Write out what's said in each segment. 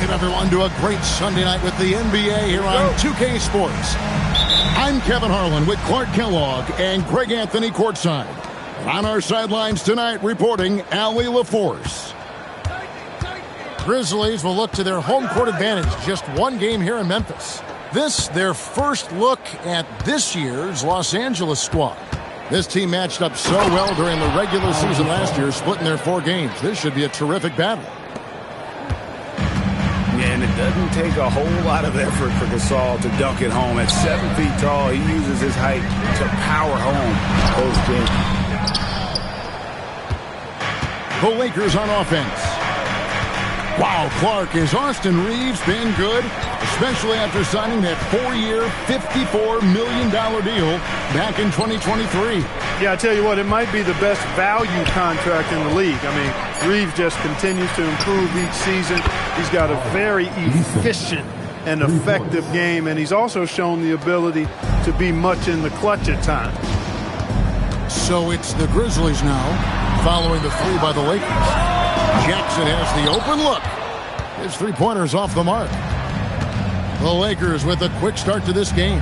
Welcome, everyone, to a great Sunday night with the NBA here on 2K Sports. I'm Kevin Harlan with Clark Kellogg and Greg Anthony courtside. On our sidelines tonight, reporting Allie LaForce. Grizzlies will look to their home court advantage. Just one game here in Memphis. This, their first look at this year's Los Angeles squad. This team matched up so well during the regular season last year, splitting their 4 games. This should be a terrific battle. And it doesn't take a whole lot of effort for Gasol to dunk it home. At 7 feet tall, he uses his height to power home those games. The Lakers on offense. Wow, Clark, has Austin Reeves been good? Especially after signing that 4-year, $54 million deal back in 2023. Yeah, I tell you what, it might be the best value contract in the league. I mean, Reeves just continues to improve each season. He's got a very efficient and effective game, and he's also shown the ability to be much in the clutch at times. So it's the Grizzlies now, following the 3 by the Lakers. Jackson has the open look. His 3-pointer's off the mark. The Lakers with a quick start to this game.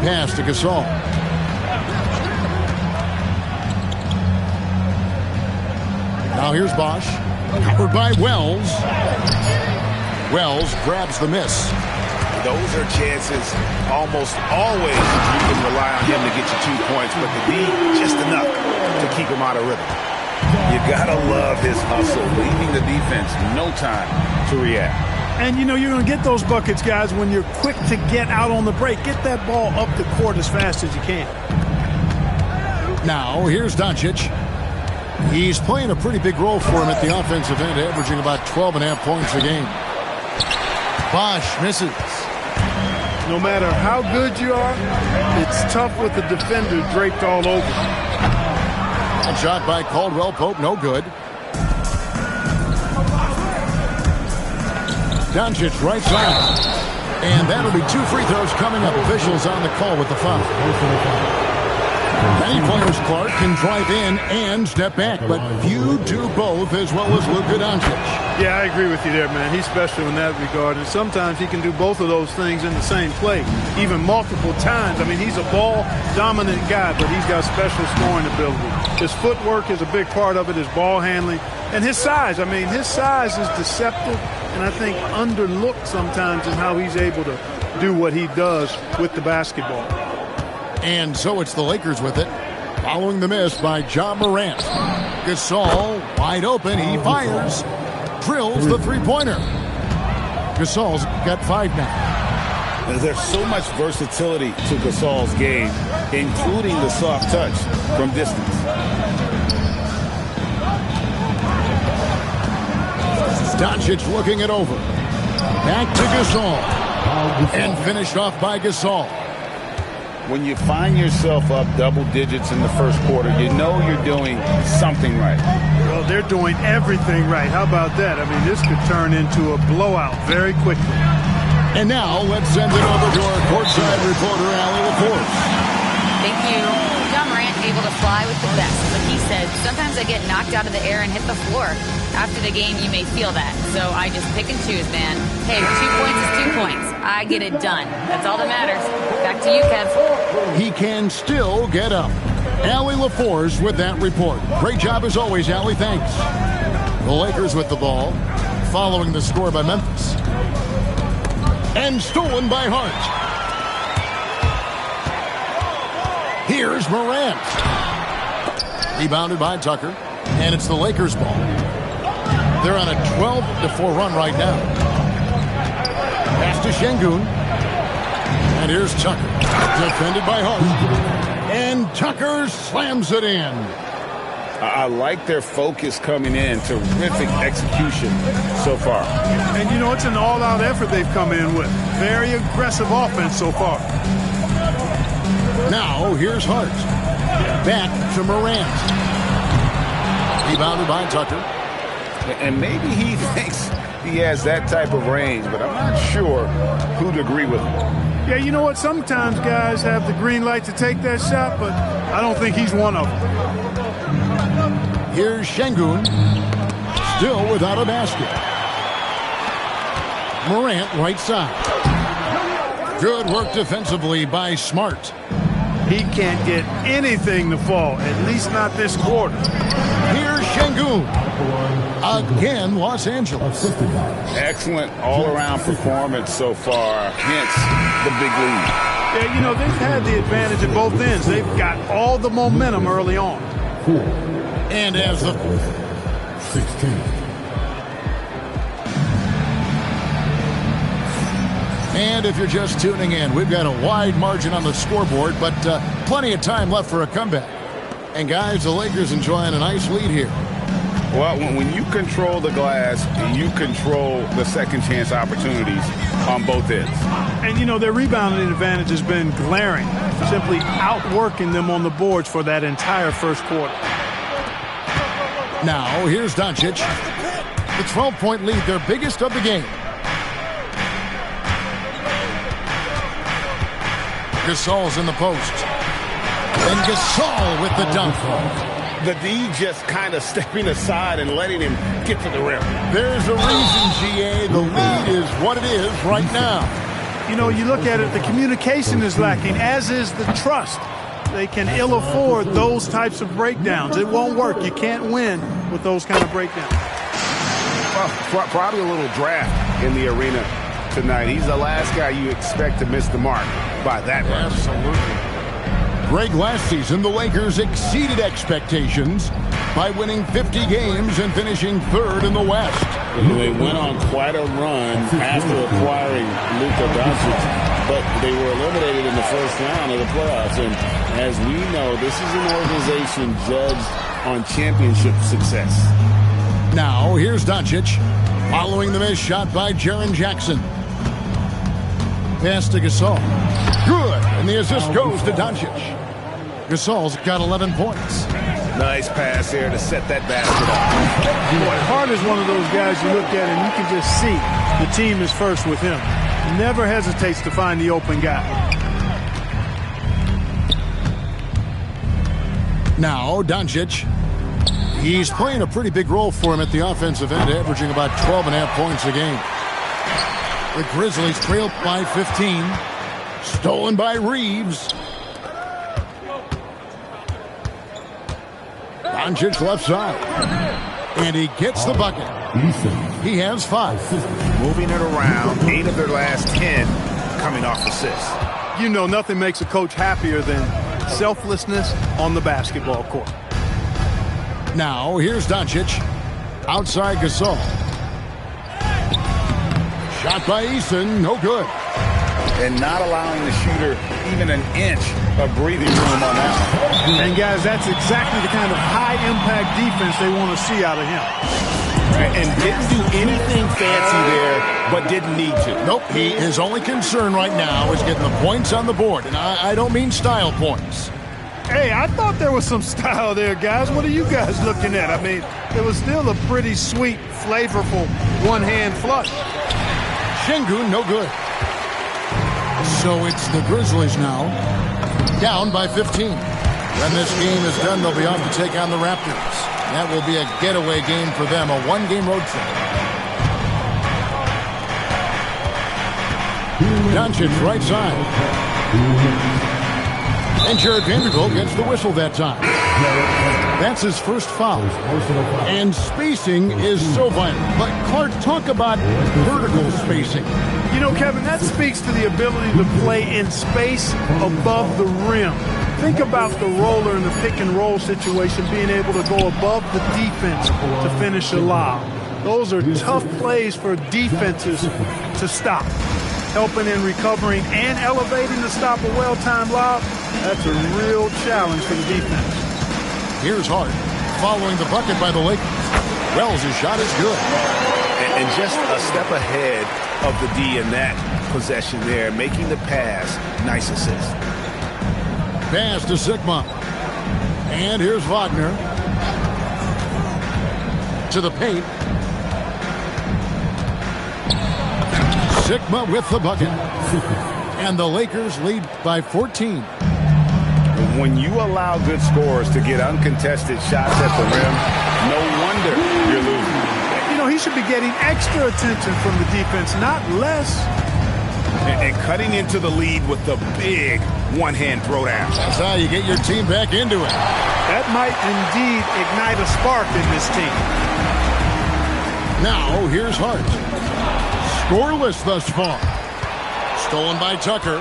Pass to Gasol. Now here's Bosh. Covered by Wells. Wells grabs the miss. Those are chances almost always you can rely on him to get you 2 points, but the D just enough to keep him out of rhythm. You gotta love his hustle, leaving the defense no time to react. And, you know, you're going to get those buckets, guys, when you're quick to get out on the break. Get that ball up the court as fast as you can. Now, here's Doncic. He's playing a pretty big role for him at the offensive end, averaging about 12.5 points a game. Bosh misses. No matter how good you are, it's tough with the defender draped all over. A shot by Caldwell Pope, no good. Doncic right side. And that'll be 2 free throws coming up. Officials on the call with the foul. Many players, Clark, can drive in and step back, but few do both as well as Luka Doncic. Yeah, I agree with you there, man. He's special in that regard, and sometimes he can do both of those things in the same play, even multiple times. I mean, he's a ball-dominant guy, but he's got special scoring ability. His footwork is a big part of it, his ball handling, and his size. I mean, his size is deceptive, and I think underlooked sometimes in how he's able to do what he does with the basketball. And so it's the Lakers with it. Following the miss by Ja Morant. Gasol wide open. He fires. Drills the 3-pointer. Gasol's got 5 now. There's so much versatility to Gasol's game, including the soft touch from distance. Doncic looking it over. Back to Gasol. And finished off by Gasol. When you find yourself up double digits in the first quarter, you know you're doing something right. Well, they're doing everything right. How about that? I mean, this could turn into a blowout very quickly. And now let's send it over to our courtside reporter, Allie LaForce. Thank you. Ja Morant able to fly with the best, but he said, sometimes I get knocked out of the air and hit the floor. After the game, you may feel that. So I just pick and choose, man. Hey, 2 points is 2 points. I get it done. That's all that matters. Back to you, Kev. He can still get up. Allie LaForce with that report. Great job as always, Allie. Thanks. The Lakers with the ball, following the score by Memphis. And stolen by Hart. Here's Morant. Rebounded by Tucker. And it's the Lakers' ball. They're on a 12-4 run right now. Pass to Şengün. And here's Tucker. Defended by Hart. And Tucker slams it in. I like their focus coming in. Terrific execution so far. And, you know, it's an all-out effort they've come in with. Very aggressive offense so far. Now, here's Hart. Back to Morant. Rebounded by Tucker. And maybe he thinks he has that type of range, but I'm not sure who'd agree with him. Yeah, you know what? Sometimes guys have the green light to take that shot, but I don't think he's one of them. Here's Şengün. still without a basket. Morant, right side. Good work defensively by Smart. He can't get anything to fall, at least not this quarter. Here's Şengün. Again, Los Angeles. Excellent all-around performance so far, hence the big lead. Yeah, you know, they've had the advantage at both ends. They've got all the momentum early on. And as the 16. And if you're just tuning in, we've got a wide margin on the scoreboard, but plenty of time left for a comeback. And guys, the Lakers enjoying a nice lead here. Well, when you control the glass, you control the second chance opportunities on both ends. And, you know, their rebounding advantage has been glaring, simply outworking them on the boards for that entire first quarter. Now, here's Doncic. The 12-point lead, their biggest of the game. Gasol's in the post. And Gasol with the dunk. The D just kind of stepping aside and letting him get to the rim. There's a reason, GA. The lead is what it is right now. You know, you look at it, the communication is lacking, as is the trust. They can ill afford those types of breakdowns. It won't work. You can't win with those kind of breakdowns. Well, probably a little draft in the arena tonight. He's the last guy you expect to miss the mark by that much. Absolutely. Greg, last season, the Lakers exceeded expectations by winning 50 games and finishing third in the West. They went on quite a run after acquiring Luka Doncic, but they were eliminated in the first round of the playoffs. And as we know, this is an organization judged on championship success. Now, here's Doncic, following the missed shot by Jaren Jackson. Pass to Gasol. Good, and the assist goes to Doncic. Gasol's got 11 points. Nice pass there to set that basket up. Boy, Hart is one of those guys you look at and you can just see the team is first with him. Never hesitates to find the open guy. Now, Doncic. He's playing a pretty big role for him at the offensive end, averaging about 12.5 points a game. The Grizzlies trail by 15. Stolen by Reeves. Doncic left side. And he gets the bucket. He has 5. Moving it around, 8 of their last 10 coming off assists. You know, nothing makes a coach happier than selflessness on the basketball court. Now, here's Doncic. Outside Gasol. Shot by Eason, no good. And not allowing the shooter even an inch of breathing room on that. And, guys, that's exactly the kind of high-impact defense they want to see out of him. And didn't do anything fancy there, but didn't need to. Nope, his only concern right now is getting the points on the board. And I don't mean style points. Hey, I thought there was some style there, guys. What are you guys looking at? I mean, it was still a pretty sweet, flavorful one-hand flush. Şengün, no good. So it's the Grizzlies now, down by 15. When this game is done, they'll be off to take on the Raptors. That will be a getaway game for them, a one-game road trip. Doncic, right side. And Jared Vanderbilt gets the whistle that time. That's his first foul. And spacing is so vital. But Clark, talk about vertical spacing. You know, Kevin, that speaks to the ability to play in space above the rim. Think about the roller in the pick-and-roll situation, being able to go above the defense to finish a lob. Those are tough plays for defenses to stop. Helping in recovering and elevating to stop a well-timed lob, that's a real challenge for the defense. Here's Hart, following the bucket by the Lakers. Wells' shot is good. And just a step ahead of the D in that possession there, making the pass. Nice assist. Pass to Sigma. And here's Wagner. To the paint. Sigma with the bucket. And the Lakers lead by 14. When you allow good scorers to get uncontested shots at the rim, no wonder you're losing. should be getting extra attention from the defense, not less. And cutting into the lead with the big one-hand throwdown. That's how you get your team back into it. That might indeed ignite a spark in this team. Now, here's Hart. Scoreless thus far. Stolen by Tucker.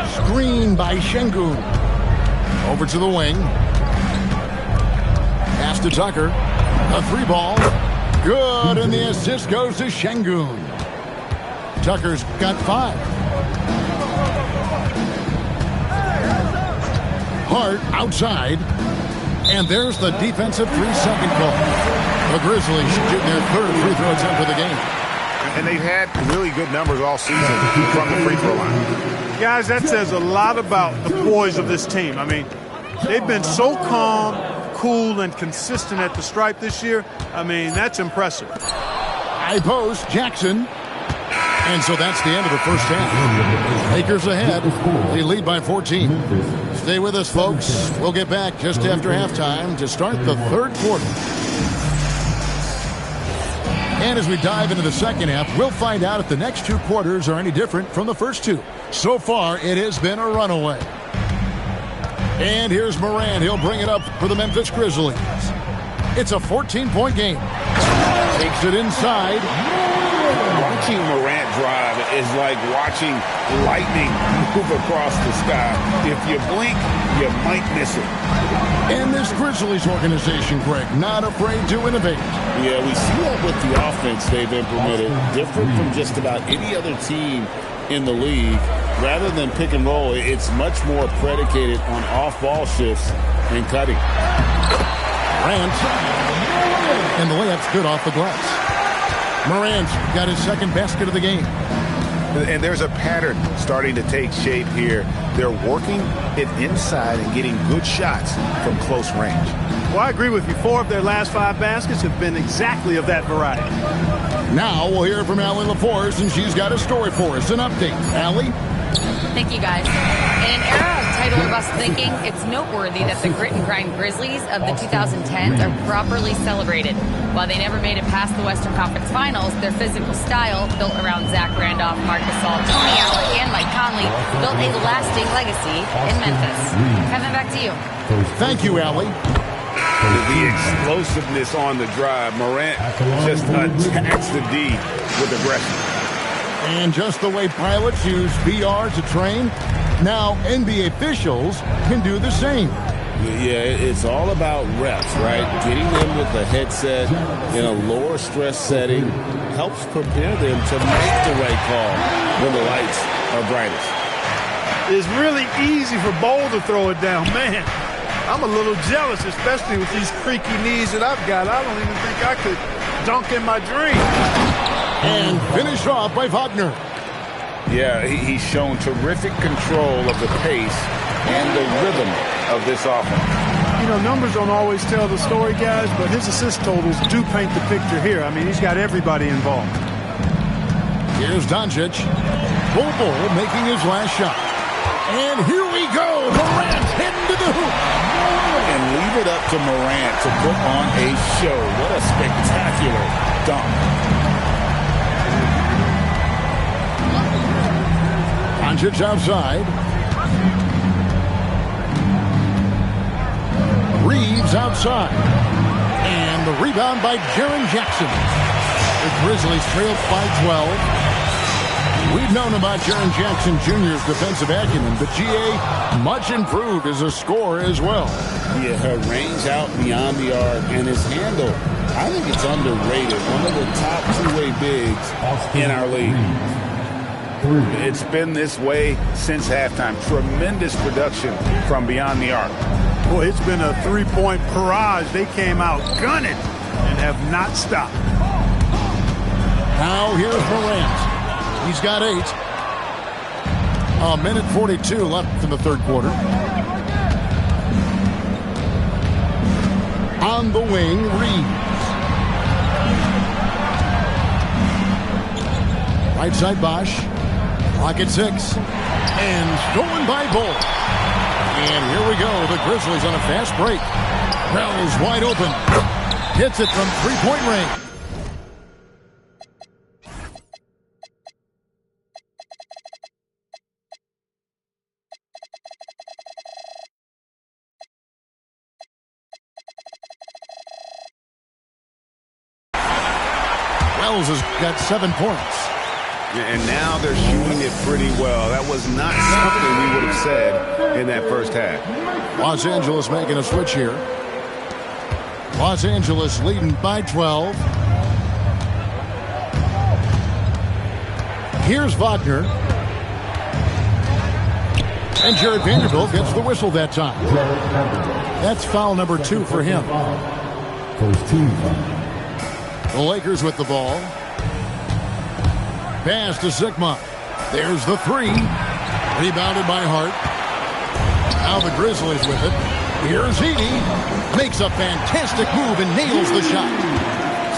Screen by Şengün. Over to the wing. Pass to Tucker. A 3-ball. Good, and the assist goes to Şengün. Tucker's got 5. Hart outside. And there's the defensive 3-second call. The Grizzlies shooting their 3rd free throw attempt of the game. And they've had really good numbers all season from the free throw line. Guys, that says a lot about the poise of this team. I mean, they've been so calm, cool, and consistent at the stripe this year. I mean, that's impressive. High post, Jackson. And so that's the end of the first half. Lakers ahead. They lead by 14. Stay with us, folks. We'll get back just after halftime to start the 3rd quarter. And as we dive into the second half, we'll find out if the next 2 quarters are any different from the first 2. So far, it has been a runaway. And here's Morant. He'll bring it up for the Memphis Grizzlies. It's a 14-point game. Takes it inside. Watching Morant drive is like watching lightning move across the sky. If you blink, you might miss it. And this Grizzlies organization, Greg, not afraid to innovate. Yeah, we see that with the offense they've implemented, different from just about any other team in the league. Rather than pick and roll, it's much more predicated on off-ball shifts and cutting. Morant. And the layup's good off the glass. Morant got his 2nd basket of the game. And there's a pattern starting to take shape here. They're working it inside and getting good shots from close range. Well, I agree with you. 4 of their last 5 baskets have been exactly of that variety. Now we'll hear from Allie LaForce, and she's got a story for us. An update. Allie? Thank you, guys. In an era of title or bust thinking, it's noteworthy that the grit and grind Grizzlies of the 2010s are properly celebrated. While they never made it past the Western Conference Finals, their physical style, built around Zach Randolph, Marc Gasol, Tony Allen, and Mike Conley, built a lasting legacy in Memphis. Kevin, back to you. Thank you, Allie. The explosiveness on the drive. Morant just attacks the D with aggression. And just the way pilots use VR to train, now NBA officials can do the same. Yeah, it's all about reps, right? Getting them with the headset in a lower stress setting helps prepare them to make the right call when the lights are brightest. It's really easy for Bol to throw it down. Man, I'm a little jealous, especially with these creaky knees that I've got. I don't even think I could dunk in my dream. And finished off by Wagner. Yeah, he's shown terrific control of the pace and the rhythm of this offense. You know, numbers don't always tell the story, guys, but his assist totals do paint the picture here. I mean, he's got everybody involved. Here's Doncic. Bol making his last shot. And here we go. Morant heading to the hoop. And leave it up to Morant to put on a show. What a spectacular dunk. Doncic outside. Reeves outside. And the rebound by Jaren Jackson. The Grizzlies trailed by 12. We've known about Jaren Jackson Jr.'s defensive acumen, but GA much improved as a scorer as well. Yeah, her range out beyond the arc and his handle, I think it's underrated. One of the top two-way bigs in our league. It's been this way since halftime. Tremendous production from beyond the arc. Boy, it's been a three-point barrage. They came out gunning and have not stopped. Now here's Morant. He's got 8. A minute 42 left in the third quarter. On the wing, Reeves. Right side, Bosch. Clock at 6. And stolen by Bol. And here we go. The Grizzlies on a fast break. Wells wide open. Hits it from three-point range. Wells has got 7 points. And now they're shooting it pretty well. That was not something we would have said in that first half. Los Angeles making a switch here. Los Angeles leading by 12. Here's Wagner. And Jared Vanderbilt gets the whistle that time. That's foul number 2 for him. First team foul. The Lakers with the ball. Pass to Sigma. There's the 3. Rebounded by Hart. Now the Grizzlies with it. Here's Edey. Makes a fantastic move and nails the shot.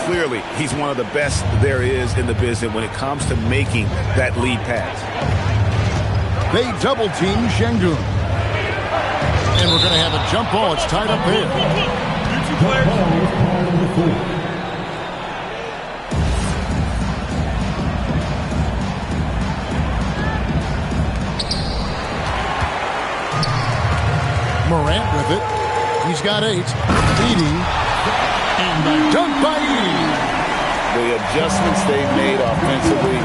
Clearly, he's one of the best there is in the business when it comes to making that lead pass. They double team Şengün. And we're going to have a jump ball. It's tied up there. Morant with it. He's got 8. Edey. And the dunk by Edey. The adjustments they've made offensively,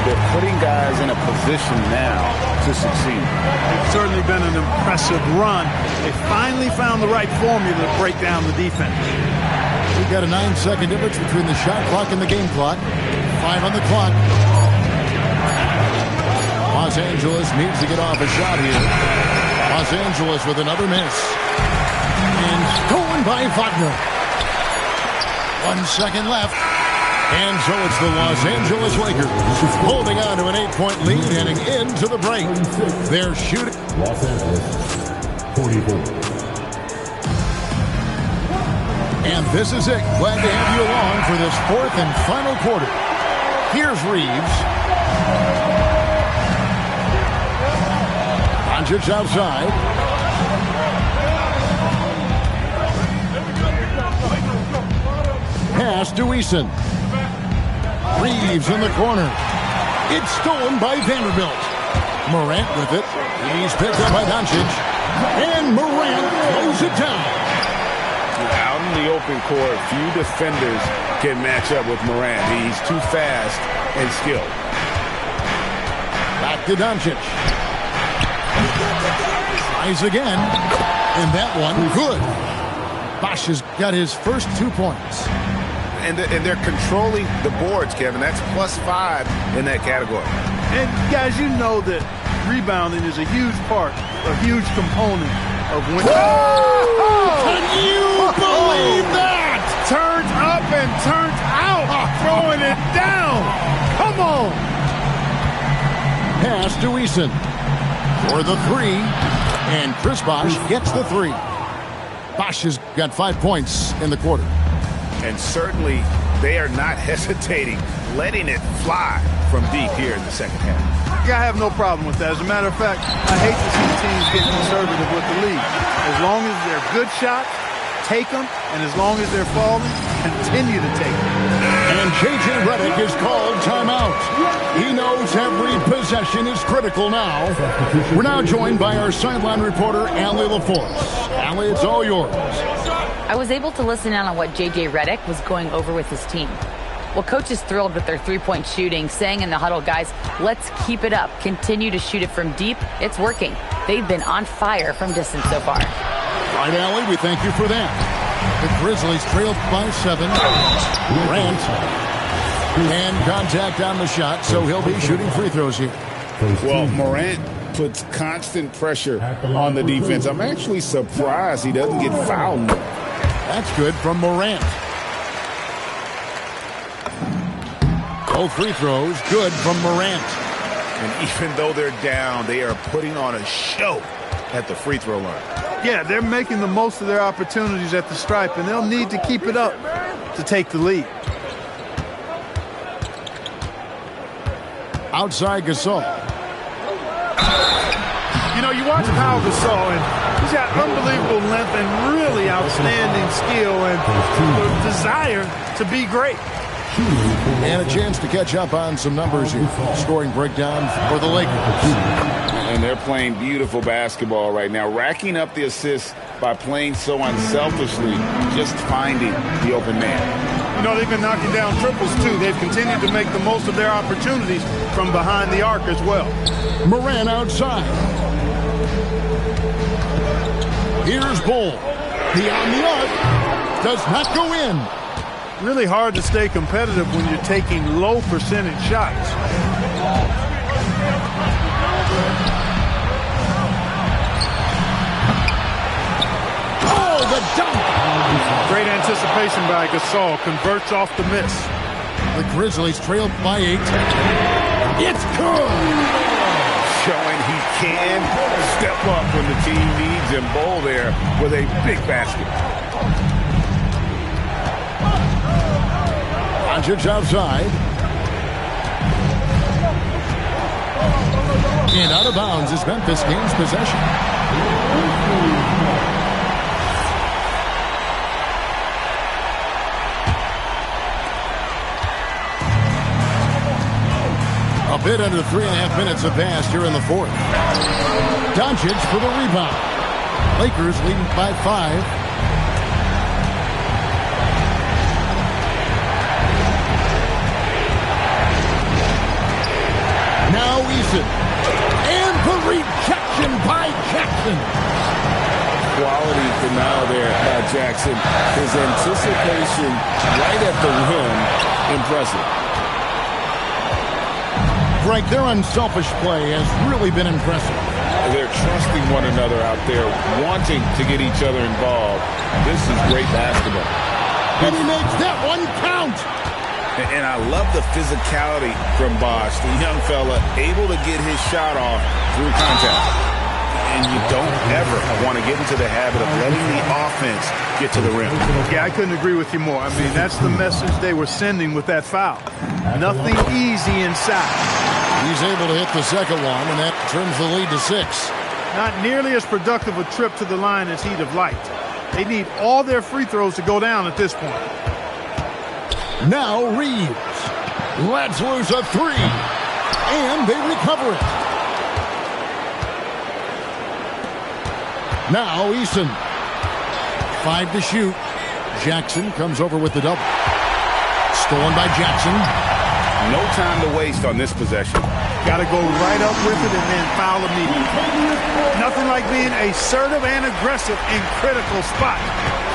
they're putting guys in a position now to succeed. It's certainly been an impressive run. They finally found the right formula to break down the defense. We've got a 9-second difference between the shot clock and the game clock. 5 on the clock. Los Angeles needs to get off a shot here. Los Angeles with another miss. And stolen by Wagner. 1 second left. And so it's the Los Angeles Lakers holding on to an 8-point lead heading into the break. They're shooting. Los Angeles, 44. And this is it. Glad to have you along for this 4th and final quarter. Here's Reeves. Doncic outside. Pass to Eason. Reeves in the corner. It's stolen by Vanderbilt. Morant with it. He's picked up by Doncic. And Morant throws it down. Out in the open court, few defenders can match up with Morant. He's too fast and skilled. Back to Doncic. Tries again. And that one, good. Bosh has got his first 2 points. And they're controlling the boards, Kevin. That's +5 in that category. And guys, you know that rebounding is a huge part, a huge component of winning. Can you believe that? Turns up and turns out, throwing it down. Come on. Pass to Eason for the 3. And Chris Bosh gets the 3. Bosh has got 5 points in the quarter. And certainly they are not hesitating, letting it fly from deep here in the second half. Yeah, I have no problem with that. As a matter of fact, I hate to see the teams get conservative with the lead. As long as they're good shots, take them. And as long as they're falling, continue to take them. And J.J. Redick is called timeout. He knows every possession is critical now. We're now joined by our sideline reporter, Allie LaForce. Allie, it's all yours. I was able to listen in on what J.J. Redick was going over with his team. Well, coach is thrilled with their three-point shooting, saying in the huddle, guys, let's keep it up. Continue to shoot it from deep. It's working. They've been on fire from distance so far. Right, Allie, we thank you for that. The Grizzlies trailed by 7. Morant. And contact on the shot, so he'll be shooting free throws here. Well, Morant puts constant pressure on the defense. I'm actually surprised he doesn't get fouled. That's good from Morant. Both free throws, good from Morant. And even though they're down, they are putting on a show at the free throw line. Yeah, they're making the most of their opportunities at the stripe, and they'll need to keep it up to take the lead. Outside Gasol. You know, you watch Pau Gasol, and got unbelievable length and really outstanding skill and desire to be great. And a chance to catch up on some numbers here. Scoring breakdown for the Lakers. And they're playing beautiful basketball right now, racking up the assists by playing so unselfishly, just finding the open man. You know, they've been knocking down triples, too. They've continued to make the most of their opportunities from behind the arc as well. Morant outside. Here's Bull. Beyond the arc. Does not go in. Really hard to stay competitive when you're taking low percentage shots. Oh, the dunk! Great anticipation by Gasol. Converts off the miss. The Grizzlies trailed by 8. It's good! Showing he can step up when the team needs him. Bull there with a big basket. Doncic outside. And out of bounds is Memphis gains possession. A bit under 3.5 minutes have passed here in the fourth. Doncic for the rebound. Lakers leading by 5. Now Eason. And the rejection by Jackson. Quality denial there by Jackson. His anticipation right at the rim, impressive. Frank, their unselfish play has really been impressive. They're trusting one another out there, wanting to get each other involved. This is great basketball. And he makes that one count. And I love the physicality from Bosh, the young fella, able to get his shot off through contact. And you don't ever want to get into the habit of letting the offense get to the rim. Yeah, I couldn't agree with you more. I mean, that's the message they were sending with that foul. Nothing easy inside. He's able to hit the second one, and that turns the lead to 6. Not nearly as productive a trip to the line as he'd have liked. They need all their free throws to go down at this point. Now Reeves lets loose a 3, and they recover it. Now Eason, 5 to shoot. Jackson comes over with the double. Stolen by Jackson. No time to waste on this possession. Got to go right up with it and then foul immediately. Nothing like being assertive and aggressive in critical spots.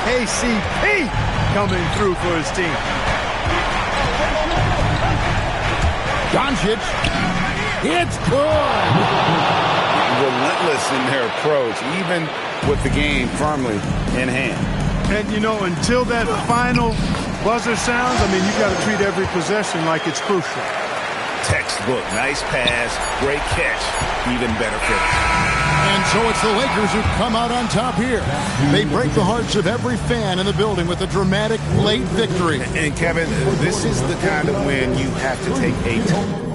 KCP coming through for his team. Doncic. It's good. Relentless in their approach, even with the game firmly in hand. And, you know, until that final buzzer sounds, I mean, you got to treat every possession like it's crucial. Textbook, nice pass, great catch, even better finish. And so it's the Lakers who come out on top here. They break the hearts of every fan in the building with a dramatic late victory. And Kevin, this is the kind of win you have to take 8.